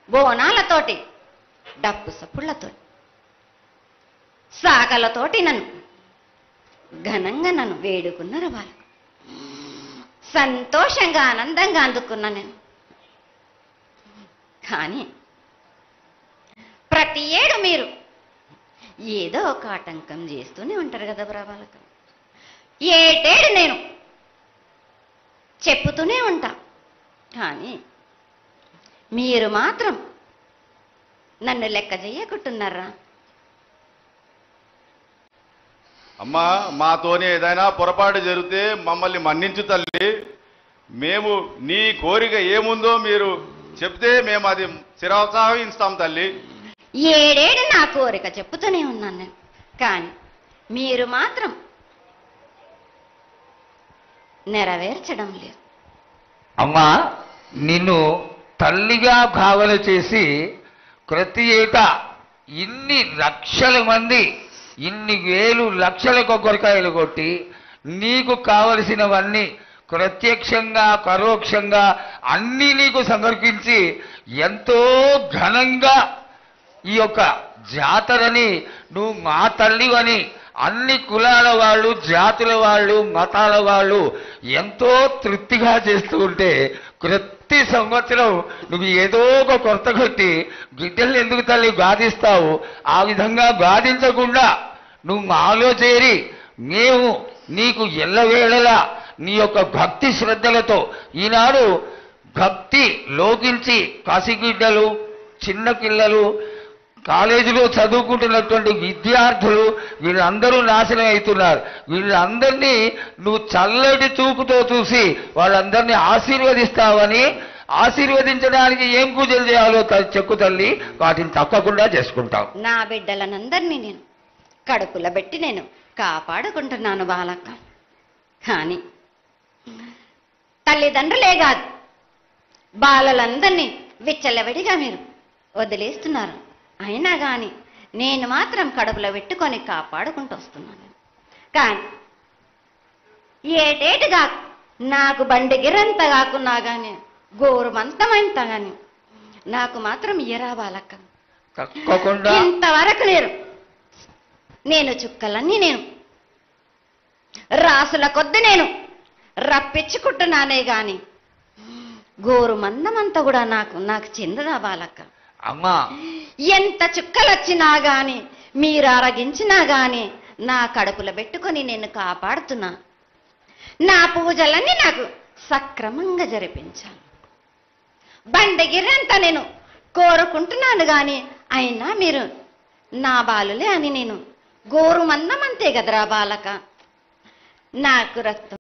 బోనాలతోటి, డప్పు సప్పుళ్లతో, సాగలతోటి నన్ను ఘనంగా నన్ను వేడుకున్నారు. వాళ్ళకు సంతోషంగా ఆనందంగా అందుకున్నా నేను. కానీ ప్రతి ఏడు మీరు ఏదో ఒక ఆటంకం చేస్తూనే ఉంటారు కదా బాలక. ఏటేడు నేను చెప్పుతూనే ఉంటా, కానీ మీరు మాత్రం నన్ను లెక్క చెయ్యకుంటున్నారా? అమ్మా, మాతోనే ఏదైనా పొరపాటు జరిగితే మమ్మల్ని మన్నించు తల్లి. మేము నీ కోరిక ఏముందో మీరు చెప్తే మేము అది శిరోత్సాహిస్తాం తల్లి. ఏడేడు నా కోరిక చెప్పుతూనే ఉన్నాను నేను, కానీ మీరు మాత్రం నెరవేర్చడం లేదు. అమ్మా, నిన్ను తల్లిగా భావన చేసి ప్రతి ఏటా ఇన్ని లక్షల మంది, ఇన్ని వేలు లక్షల కొబ్బరికాయలు కొట్టి నీకు కావలసినవన్నీ ప్రత్యక్షంగా పరోక్షంగా అన్నీ నీకు సమర్పించి ఎంతో ఘనంగా ఈ యొక్క జాతరని నువ్వు మా తల్లివని అన్ని కులాల వాళ్ళు, జాతుల వాళ్ళు, మతాల వాళ్ళు ఎంతో తృప్తిగా చేస్తూ ఉంటే ప్రతి సంవత్సరం నువ్వు ఏదో ఒక కొరత కొట్టి గిడ్డల్ని ఎందుకు తల్లి బాధిస్తావు? ఆ విధంగా బాధించకుండా నువ్వు మాలో చేరి మేము నీకు ఎల్లవేళలా నీ యొక్క భక్తి శ్రద్ధలతో ఈనాడు భక్తి లోకించి పసిగిడ్డలు, చిన్న పిల్లలు, కాలేజీలో చదువుకుంటున్నటువంటి విద్యార్థులు వీళ్ళందరూ నాశనం అవుతున్నారు. వీళ్ళందరినీ నువ్వు చల్లటి చూపుతో చూసి వాళ్ళందరినీ ఆశీర్వదిస్తావని, ఆశీర్వదించడానికి ఏం పూజలు చేయాలో చెక్కు తల్లి, వాటిని తప్పకుండా చేసుకుంటావు. నా బిడ్డలనందరినీ నేను కడుపులో పెట్టి నేను కాపాడుకుంటున్నాను బాలక్క. కానీ తల్లిదండ్రులే కాదు, బాలలందరినీ విచ్చలవిడిగా మీరు వదిలేస్తున్నారు. అయినా కానీ నేను మాత్రం కడుపులో పెట్టుకొని కాపాడుకుంటూ వస్తున్నాను. కానీ ఏటేటుగా నాకు బండి గిరంత కాకున్నా కానీ గోరుమంతమంత కానీ నాకు మాత్రం ఇయ్యరా బాలక్క. తప్పకుండా ఇంతవరకు నేను చుక్కలన్నీ నేను రాసుల కొద్ది నేను రప్పించుకుంటున్నానే గాని గోరు మందమంతా కూడా నాకు చెందదా బాలక్క. అమ్మా, ఎంత చుక్కలొచ్చినా గాని మీరు అరగించినా గాని నా కడుపులో పెట్టుకొని నేను కాపాడుతున్నా. నా పూజలన్నీ నాకు సక్రమంగా జరిపించాలి. బండగిరంతా నేను కోరుకుంటున్నాను గాని అయినా మీరు నా బాలులే అని నేను గోరు మందమంతే కదరా బాలక. నాకు రక్తం